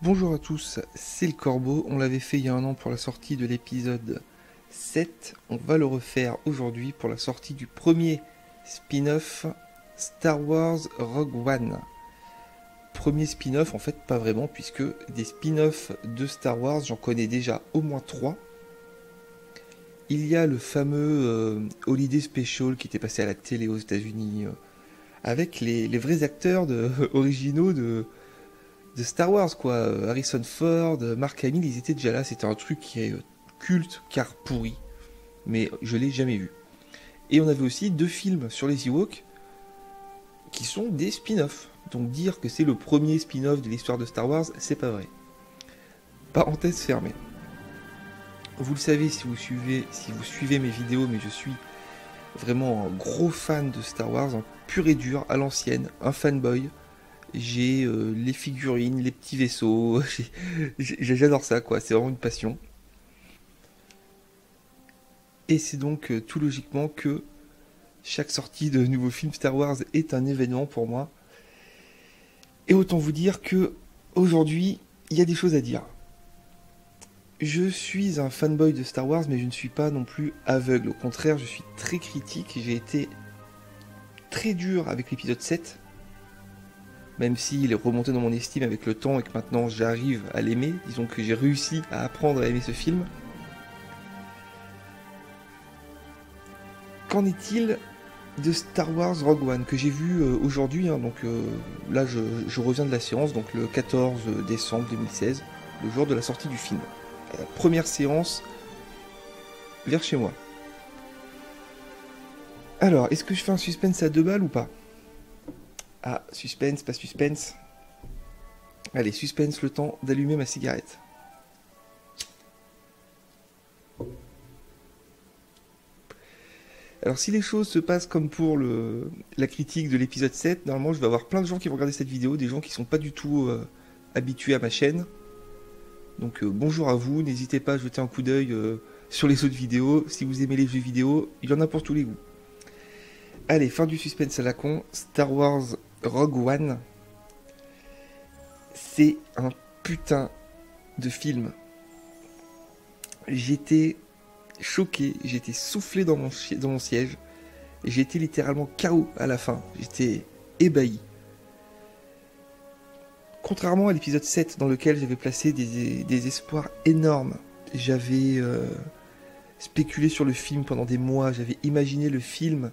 Bonjour à tous, c'est le Corbeau, on l'avait fait il y a un an pour la sortie de l'épisode 7, on va le refaire aujourd'hui pour la sortie du premier spin-off Star Wars Rogue One. Premier spin-off, en fait pas vraiment, puisque des spin-offs de Star Wars, j'en connais déjà au moins 3. Il y a le fameux Holiday Special qui était passé à la télé aux États-Unis avec les vrais acteurs originaux de Star Wars, quoi. Harrison Ford, Mark Hamill, ils étaient déjà là. C'était un truc qui est culte car pourri, mais je l'ai jamais vu. Et on avait aussi 2 films sur les Ewoks qui sont des spin-offs. Donc dire que c'est le premier spin-off de l'histoire de Star Wars, c'est pas vrai. Parenthèse fermée. Vous le savez si vous suivez mes vidéos, mais je suis vraiment un gros fan de Star Wars, un pur et dur, à l'ancienne, un fanboy. J'ai les figurines, les petits vaisseaux, j'adore ça, quoi, c'est vraiment une passion. Et c'est donc tout logiquement que chaque sortie de nouveau film Star Wars est un événement pour moi. Et autant vous dire que aujourd'hui, il y a des choses à dire. Je suis un fanboy de Star Wars, mais je ne suis pas non plus aveugle. Au contraire, je suis très critique. J'ai été très dur avec l'épisode 7. Même s'il est remonté dans mon estime avec le temps et que maintenant j'arrive à l'aimer. Disons que j'ai réussi à apprendre à aimer ce film. Qu'en est-il de Star Wars Rogue One que j'ai vu aujourd'hui, hein, donc là je reviens de la séance, donc le 14 décembre 2016, le jour de la sortie du film. La première séance vers chez moi. Alors, est-ce que je fais un suspense à 2 balles ou pas? Ah, suspense, pas suspense. Allez, suspense, le temps d'allumer ma cigarette. Alors si les choses se passent comme pour la critique de l'épisode 7, normalement je vais avoir plein de gens qui vont regarder cette vidéo, des gens qui sont pas du tout habitués à ma chaîne. Donc bonjour à vous, n'hésitez pas à jeter un coup d'œil sur les autres vidéos. Si vous aimez les jeux vidéo, il y en a pour tous les goûts. Allez, fin du suspense à la con, Star Wars Rogue One. C'est un putain de film. J'étais choqué, j'étais soufflé dans mon siège. J'étais littéralement KO à la fin. J'étais ébahi. Contrairement à l'épisode 7 dans lequel j'avais placé des espoirs énormes, j'avais spéculé sur le film pendant des mois, j'avais imaginé le film,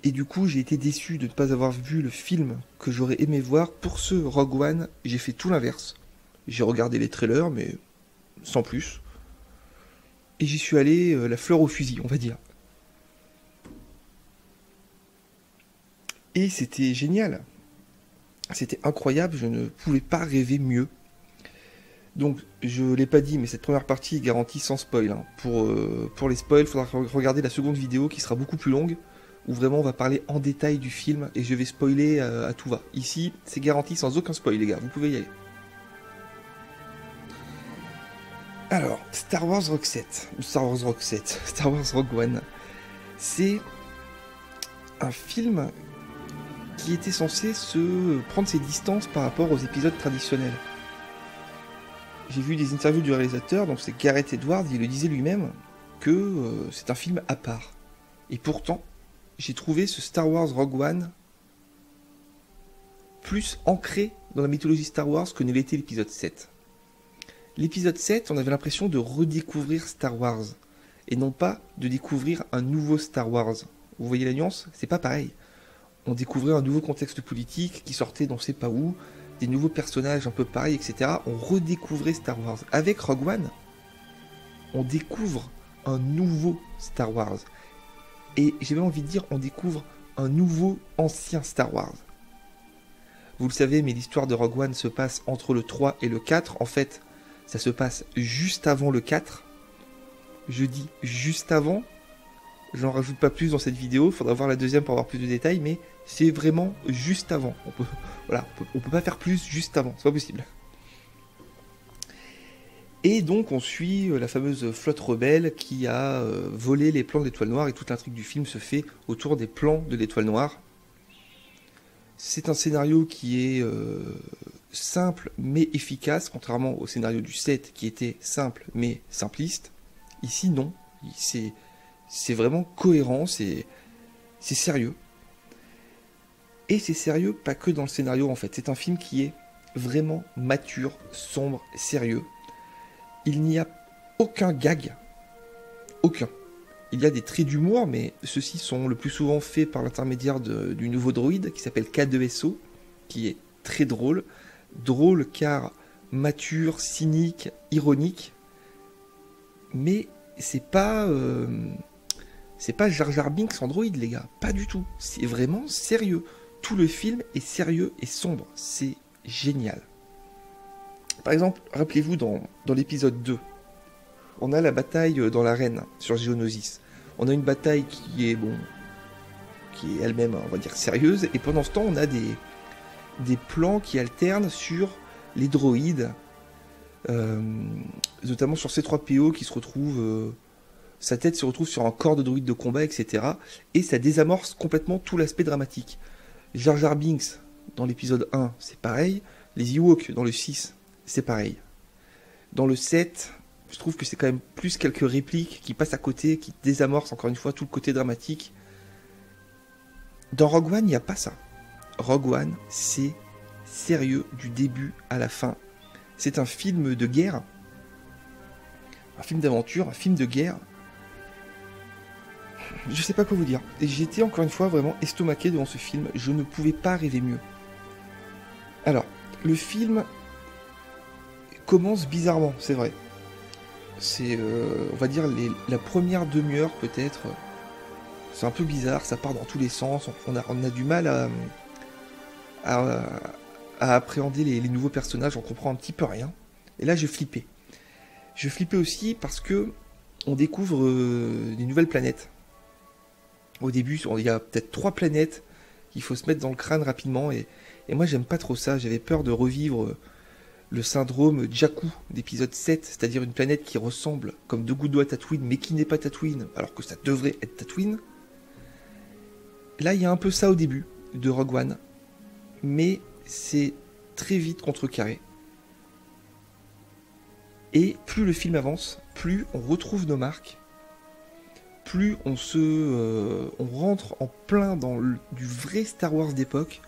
et du coup j'ai été déçu de ne pas avoir vu le film que j'aurais aimé voir. Pour ce Rogue One, j'ai fait tout l'inverse. J'ai regardé les trailers, mais sans plus. Et j'y suis allé la fleur au fusil, on va dire. Et c'était génial. C'était incroyable, je ne pouvais pas rêver mieux. Donc, je l'ai pas dit, mais cette première partie est garantie sans spoil. Hein. Pour les spoils, il faudra regarder la seconde vidéo qui sera beaucoup plus longue, où vraiment on va parler en détail du film et je vais spoiler à tout va. Ici, c'est garanti sans aucun spoil, les gars, vous pouvez y aller. Alors, Star Wars Rogue 7, Star Wars Rogue One, c'est un film qui était censé se prendre ses distances par rapport aux épisodes traditionnels. J'ai vu des interviews du réalisateur, donc c'est Gareth Edwards, il le disait lui-même, que c'est un film à part. Et pourtant, j'ai trouvé ce Star Wars Rogue One plus ancré dans la mythologie Star Wars que ne l'était l'épisode 7. L'épisode 7, on avait l'impression de redécouvrir Star Wars, et non pas de découvrir un nouveau Star Wars. Vous voyez la nuance? C'est pas pareil. On découvrait un nouveau contexte politique qui sortait d'on sait pas où, des nouveaux personnages un peu pareils, etc. On redécouvrait Star Wars. Avec Rogue One, on découvre un nouveau Star Wars. Et j'ai même envie de dire, on découvre un nouveau ancien Star Wars. Vous le savez, mais l'histoire de Rogue One se passe entre le 3 et le 4. En fait, ça se passe juste avant le 4. Je dis juste avant. J'en rajoute pas plus dans cette vidéo, il faudra voir la deuxième pour avoir plus de détails, mais c'est vraiment juste avant. On peut pas faire plus juste avant, c'est pas possible. Et donc on suit la fameuse flotte rebelle qui a volé les plans de l'Étoile Noire, et toute l'intrigue du film se fait autour des plans de l'Étoile Noire. C'est un scénario qui est simple mais efficace, contrairement au scénario du 7 qui était simple mais simpliste. Ici non, c'est vraiment cohérent, c'est sérieux. Et c'est sérieux pas que dans le scénario en fait, c'est un film qui est vraiment mature, sombre, sérieux. Il n'y a aucun gag, aucun. Il y a des traits d'humour, mais ceux-ci sont le plus souvent faits par l'intermédiaire du nouveau droïde qui s'appelle K2SO, qui est très drôle. Drôle car mature, cynique, ironique. Mais c'est pas Jar Jar Binks en droïde, les gars. Pas du tout. C'est vraiment sérieux. Tout le film est sérieux et sombre. C'est génial. Par exemple, rappelez-vous dans l'épisode 2, on a la bataille dans l'arène sur Geonosis. On a une bataille qui est elle-même, on va dire, sérieuse, et pendant ce temps, on a des plans qui alternent sur les droïdes, notamment sur C3PO qui se retrouve, sa tête se retrouve sur un corps de droïde de combat, etc. Et ça désamorce complètement tout l'aspect dramatique. Jar Jar Binks, dans l'épisode 1, c'est pareil. Les Ewoks, dans le 6, c'est pareil. Dans le 7... je trouve que c'est quand même plus quelques répliques qui passent à côté, qui désamorcent encore une fois tout le côté dramatique. Dans Rogue One, il n'y a pas ça. Rogue One, c'est sérieux du début à la fin. C'est un film de guerre, un film d'aventure, un film de guerre. Je sais pas quoi vous dire. Et j'étais encore une fois vraiment estomaqué devant ce film. Je ne pouvais pas rêver mieux. Alors, le film commence bizarrement, c'est vrai. C'est, on va dire, la première demi-heure peut-être. C'est un peu bizarre, ça part dans tous les sens. On a du mal à appréhender les nouveaux personnages, on comprend un petit peu rien. Et là, je flippais. Je flippais aussi parce que on découvre des nouvelles planètes. Au début, il y a peut-être 3 planètes qu'il faut se mettre dans le crâne rapidement. Et moi, j'aime pas trop ça. J'avais peur de revivre le syndrome Jakku d'épisode 7, c'est-à-dire une planète qui ressemble comme 2 gouttes d'eau à Tatooine, mais qui n'est pas Tatooine, alors que ça devrait être Tatooine. Là, il y a un peu ça au début de Rogue One, mais c'est très vite contrecarré. Et plus le film avance, plus on retrouve nos marques, plus on rentre en plein dans du vrai Star Wars d'époque,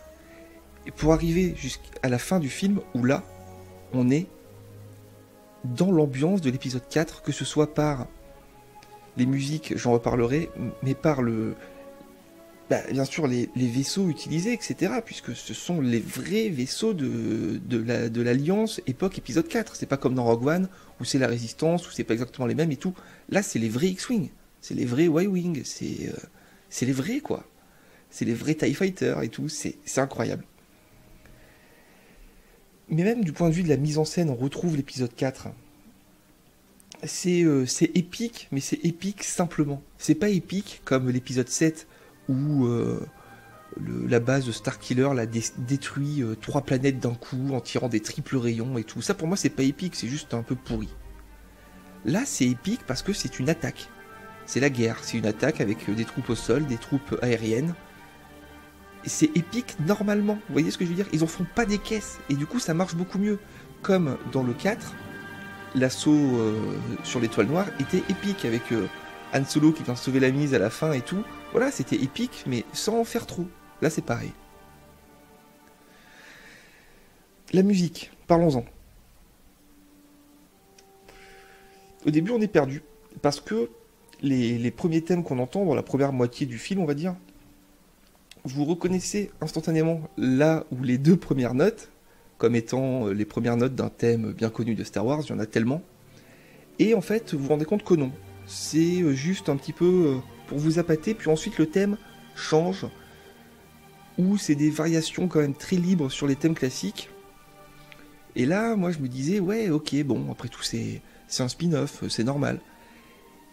et pour arriver jusqu'à la fin du film, où là, on est dans l'ambiance de l'épisode 4, que ce soit par les musiques, j'en reparlerai, mais par bien sûr les vaisseaux utilisés, etc. Puisque ce sont les vrais vaisseaux de l'Alliance époque épisode 4. C'est pas comme dans Rogue One, où c'est la Résistance, où c'est pas exactement les mêmes et tout. Là, c'est les vrais X-Wing, c'est les vrais Y-Wing, c'est les vrais, quoi. C'est les vrais TIE Fighters et tout, c'est incroyable. Mais même du point de vue de la mise en scène, on retrouve l'épisode 4. C'est épique, mais c'est épique simplement. C'est pas épique comme l'épisode 7 où la base de Starkiller l'a détruit 3 planètes d'un coup en tirant des triples rayons et tout. Ça pour moi c'est pas épique, c'est juste un peu pourri. Là c'est épique parce que c'est une attaque. C'est la guerre, c'est une attaque avec des troupes au sol, des troupes aériennes. C'est épique normalement, vous voyez ce que je veux dire? Ils en font pas des caisses, et du coup ça marche beaucoup mieux. Comme dans le 4, l'assaut sur l'étoile noire était épique, avec Han Solo qui vient sauver la mise à la fin et tout. Voilà, c'était épique, mais sans en faire trop. Là c'est pareil. La musique, parlons-en. Au début on est perdu, parce que les premiers thèmes qu'on entend dans la première moitié du film, on va dire, vous reconnaissez instantanément là où les 2 premières notes, comme étant les premières notes d'un thème bien connu de Star Wars, il y en a tellement. Et en fait, vous vous rendez compte que non. C'est juste un petit peu pour vous appâter, puis ensuite le thème change, ou c'est des variations quand même très libres sur les thèmes classiques. Et là, moi je me disais, ouais, ok, bon, après tout c'est un spin-off, c'est normal.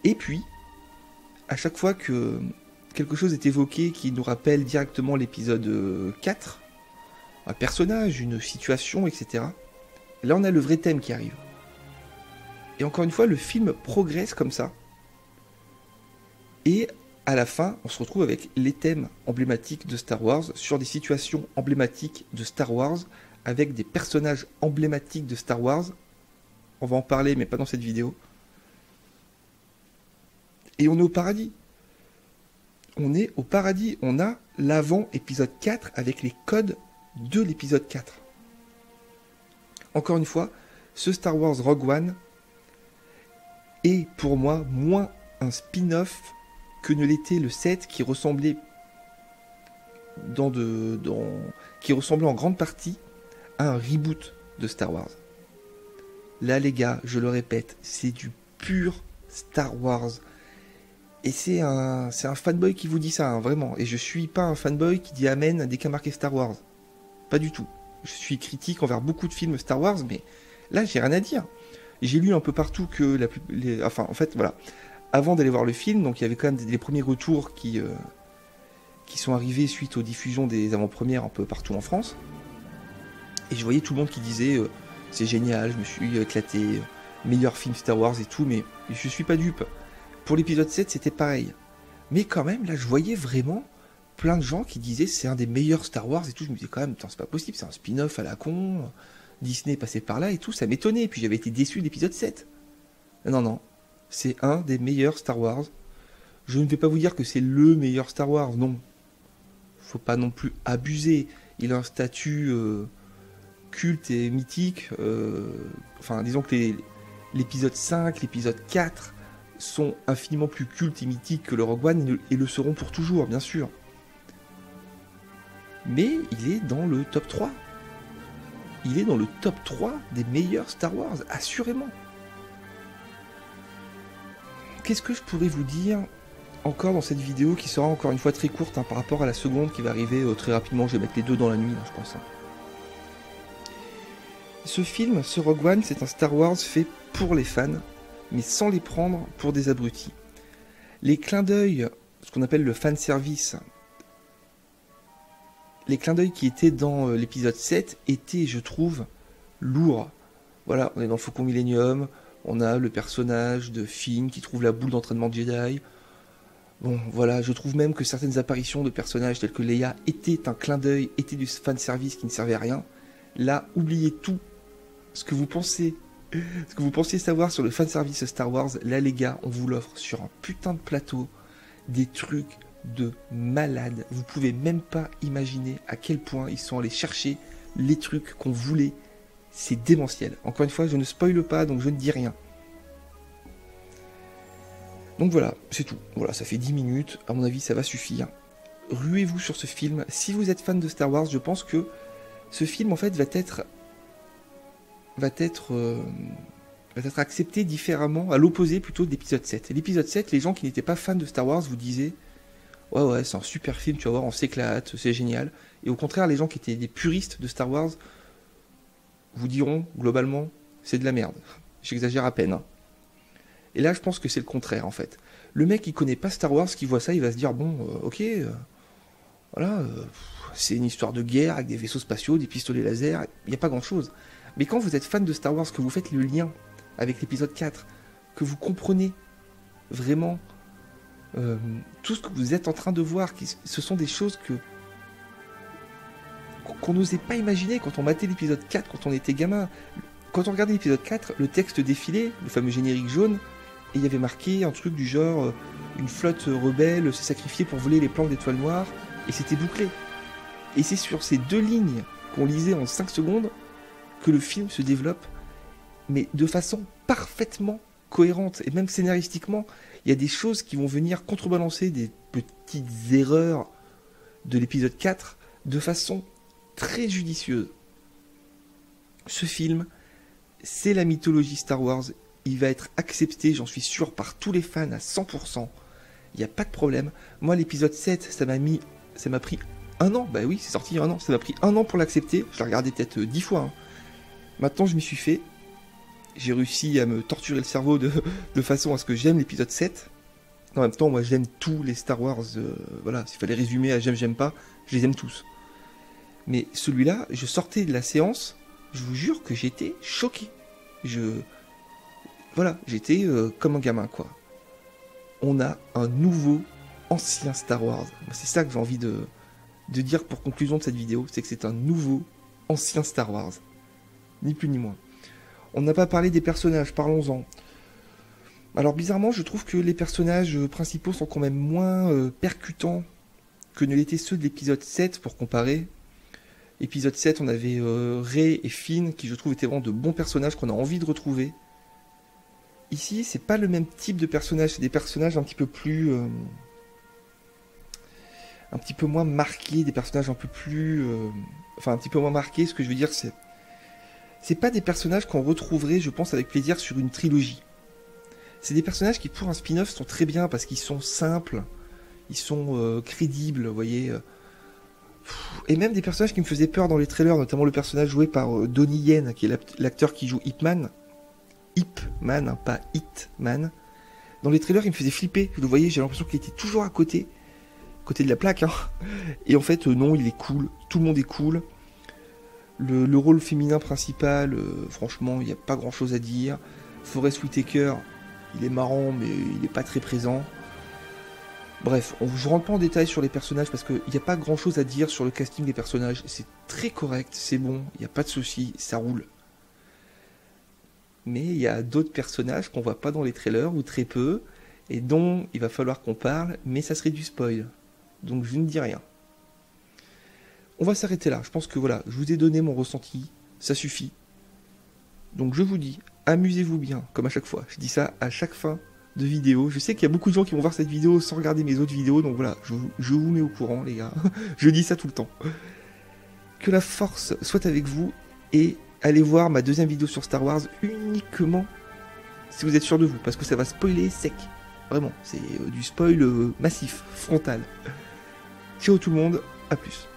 Et puis, à chaque fois que quelque chose est évoqué qui nous rappelle directement l'épisode 4, un personnage, une situation, etc. Là, on a le vrai thème qui arrive. Et encore une fois, le film progresse comme ça. Et à la fin, on se retrouve avec les thèmes emblématiques de Star Wars sur des situations emblématiques de Star Wars avec des personnages emblématiques de Star Wars. On va en parler, mais pas dans cette vidéo. Et on est au paradis. On est au paradis. On a l'avant épisode 4 avec les codes de l'épisode 4. Encore une fois, ce Star Wars Rogue One est pour moi moins un spin-off que ne l'était le 7 qui ressemblait qui ressemblait en grande partie à un reboot de Star Wars. Là les gars, je le répète, c'est du pur Star Wars. Et c'est un fanboy qui vous dit ça, hein, vraiment. Et je suis pas un fanboy qui dit amen dès qu'il y a marqué Star Wars. Pas du tout. Je suis critique envers beaucoup de films Star Wars, mais là j'ai rien à dire. J'ai lu un peu partout que en fait voilà. Avant d'aller voir le film, donc il y avait quand même des premiers retours qui sont arrivés suite aux diffusions des avant-premières un peu partout en France. Et je voyais tout le monde qui disait c'est génial, je me suis éclaté, meilleur film Star Wars et tout, mais je suis pas dupe. Pour l'épisode 7, c'était pareil. Mais quand même, là, je voyais vraiment plein de gens qui disaient c'est un des meilleurs Star Wars et tout. Je me disais quand même, c'est pas possible, c'est un spin-off à la con. Disney passait par là et tout, ça m'étonnait. Puis j'avais été déçu de l'épisode 7. Non, c'est un des meilleurs Star Wars. Je ne vais pas vous dire que c'est le meilleur Star Wars, non. Faut pas non plus abuser. Il a un statut culte et mythique. Disons que l'épisode 5, l'épisode 4 sont infiniment plus cultes et mythiques que le Rogue One et le seront pour toujours, bien sûr. Mais il est dans le top 3. Il est dans le top 3 des meilleurs Star Wars, assurément. Qu'est-ce que je pourrais vous dire encore dans cette vidéo qui sera encore une fois très courte par rapport à la seconde qui va arriver très rapidement. Je vais mettre les deux dans la nuit, je pense. Ce film, ce Rogue One, c'est un Star Wars fait pour les fans, mais sans les prendre pour des abrutis. Les clins d'œil, ce qu'on appelle le fan service, les clins d'œil qui étaient dans l'épisode 7 étaient, je trouve, lourds. Voilà, on est dans le Faucon Millenium, on a le personnage de Finn qui trouve la boule d'entraînement de Jedi. Bon, voilà, je trouve même que certaines apparitions de personnages tels que Leia étaient un clin d'œil, étaient du fan service qui ne servait à rien. Là, oubliez tout ce que vous pensiez savoir sur le fanservice Star Wars. Là les gars, on vous l'offre sur un putain de plateau, des trucs de malade. Vous pouvez même pas imaginer à quel point ils sont allés chercher les trucs qu'on voulait. C'est démentiel. Encore une fois, je ne spoile pas, donc je ne dis rien. Donc voilà, c'est tout. Voilà, ça fait 10 minutes, à mon avis ça va suffire. Ruez-vous sur ce film. Si vous êtes fan de Star Wars, je pense que ce film en fait va être accepté différemment, à l'opposé plutôt de l'épisode 7. Et l'épisode 7, les gens qui n'étaient pas fans de Star Wars vous disaient ouais c'est un super film, tu vas voir, on s'éclate, c'est génial. Et au contraire, les gens qui étaient des puristes de Star Wars vous diront globalement c'est de la merde. J'exagère à peine. Et là je pense que c'est le contraire en fait. Le mec qui connaît pas Star Wars, qui voit ça, il va se dire c'est une histoire de guerre avec des vaisseaux spatiaux, des pistolets laser, il n'y a pas grand chose. Mais quand vous êtes fan de Star Wars, que vous faites le lien avec l'épisode 4, que vous comprenez vraiment tout ce que vous êtes en train de voir, ce sont des choses qu'on n'osait pas imaginer quand on matait l'épisode 4, quand on était gamin. Quand on regardait l'épisode 4, le texte défilait, le fameux générique jaune, et il y avait marqué un truc du genre une flotte rebelle s'est sacrifiée pour voler les planques d'étoiles noires, et c'était bouclé. Et c'est sur ces deux lignes qu'on lisait en 5 secondes que le film se développe, mais de façon parfaitement cohérente, et même scénaristiquement, il y a des choses qui vont venir contrebalancer des petites erreurs de l'épisode 4 de façon très judicieuse. Ce film, c'est la mythologie Star Wars, il va être accepté, j'en suis sûr, par tous les fans à 100%, il n'y a pas de problème. Moi, l'épisode 7, ça m'a pris un an, bah oui, c'est sorti il y a un an, ça m'a pris un an pour l'accepter, je l'ai regardé peut-être 10 fois, hein. Maintenant, je m'y suis fait, j'ai réussi à me torturer le cerveau de façon à ce que j'aime l'épisode 7. En même temps, moi, j'aime tous les Star Wars, voilà, s'il fallait résumer à j'aime pas, je les aime tous. Mais celui-là, je sortais de la séance, je vous jure que j'étais choqué. J'étais comme un gamin, quoi. On a un nouveau, ancien Star Wars. C'est ça que j'ai envie de dire pour conclusion de cette vidéo, c'est que c'est un nouveau, ancien Star Wars. Ni plus ni moins. On n'a pas parlé des personnages, parlons-en. Alors bizarrement, je trouve que les personnages principaux sont quand même moins percutants que ne l'étaient ceux de l'épisode 7 pour comparer. Épisode 7, on avait Rey et Finn, qui je trouve étaient vraiment de bons personnages qu'on a envie de retrouver. Ici, c'est pas le même type de personnage, c'est des personnages un petit peu plus... un petit peu moins marqués, des personnages un peu plus... enfin, un petit peu moins marqués, ce que je veux dire, c'est pas des personnages qu'on retrouverait, je pense, avec plaisir sur une trilogie. C'est des personnages qui, pour un spin-off, sont très bien, parce qu'ils sont simples, ils sont crédibles, vous voyez... Et même des personnages qui me faisaient peur dans les trailers, notamment le personnage joué par Donnie Yen, qui est l'acteur qui joue Ip Man. Ip Man, hein, pas Hitman. Dans les trailers, il me faisait flipper. Je le voyais, j'ai l'impression qu'il était toujours à côté de la plaque. Hein. Et en fait, non, il est cool. Tout le monde est cool. Le rôle féminin principal, franchement, il n'y a pas grand chose à dire. Forest Whitaker, il est marrant, mais il n'est pas très présent. Bref, je rentre pas en détail sur les personnages parce qu'il n'y a pas grand chose à dire sur le casting des personnages. C'est très correct, c'est bon, il n'y a pas de souci, ça roule. Mais il y a d'autres personnages qu'on voit pas dans les trailers, ou très peu, et dont il va falloir qu'on parle, mais ça serait du spoil. Donc je ne dis rien. On va s'arrêter là, je pense que voilà, je vous ai donné mon ressenti, ça suffit. Donc je vous dis, amusez-vous bien, comme à chaque fois. Je dis ça à chaque fin de vidéo. Je sais qu'il y a beaucoup de gens qui vont voir cette vidéo sans regarder mes autres vidéos, donc voilà, je vous mets au courant, les gars. Je dis ça tout le temps. Que la force soit avec vous, et allez voir ma deuxième vidéo sur Star Wars uniquement si vous êtes sûr de vous, parce que ça va spoiler sec. Vraiment, c'est du spoil massif, frontal. Ciao tout le monde, à plus.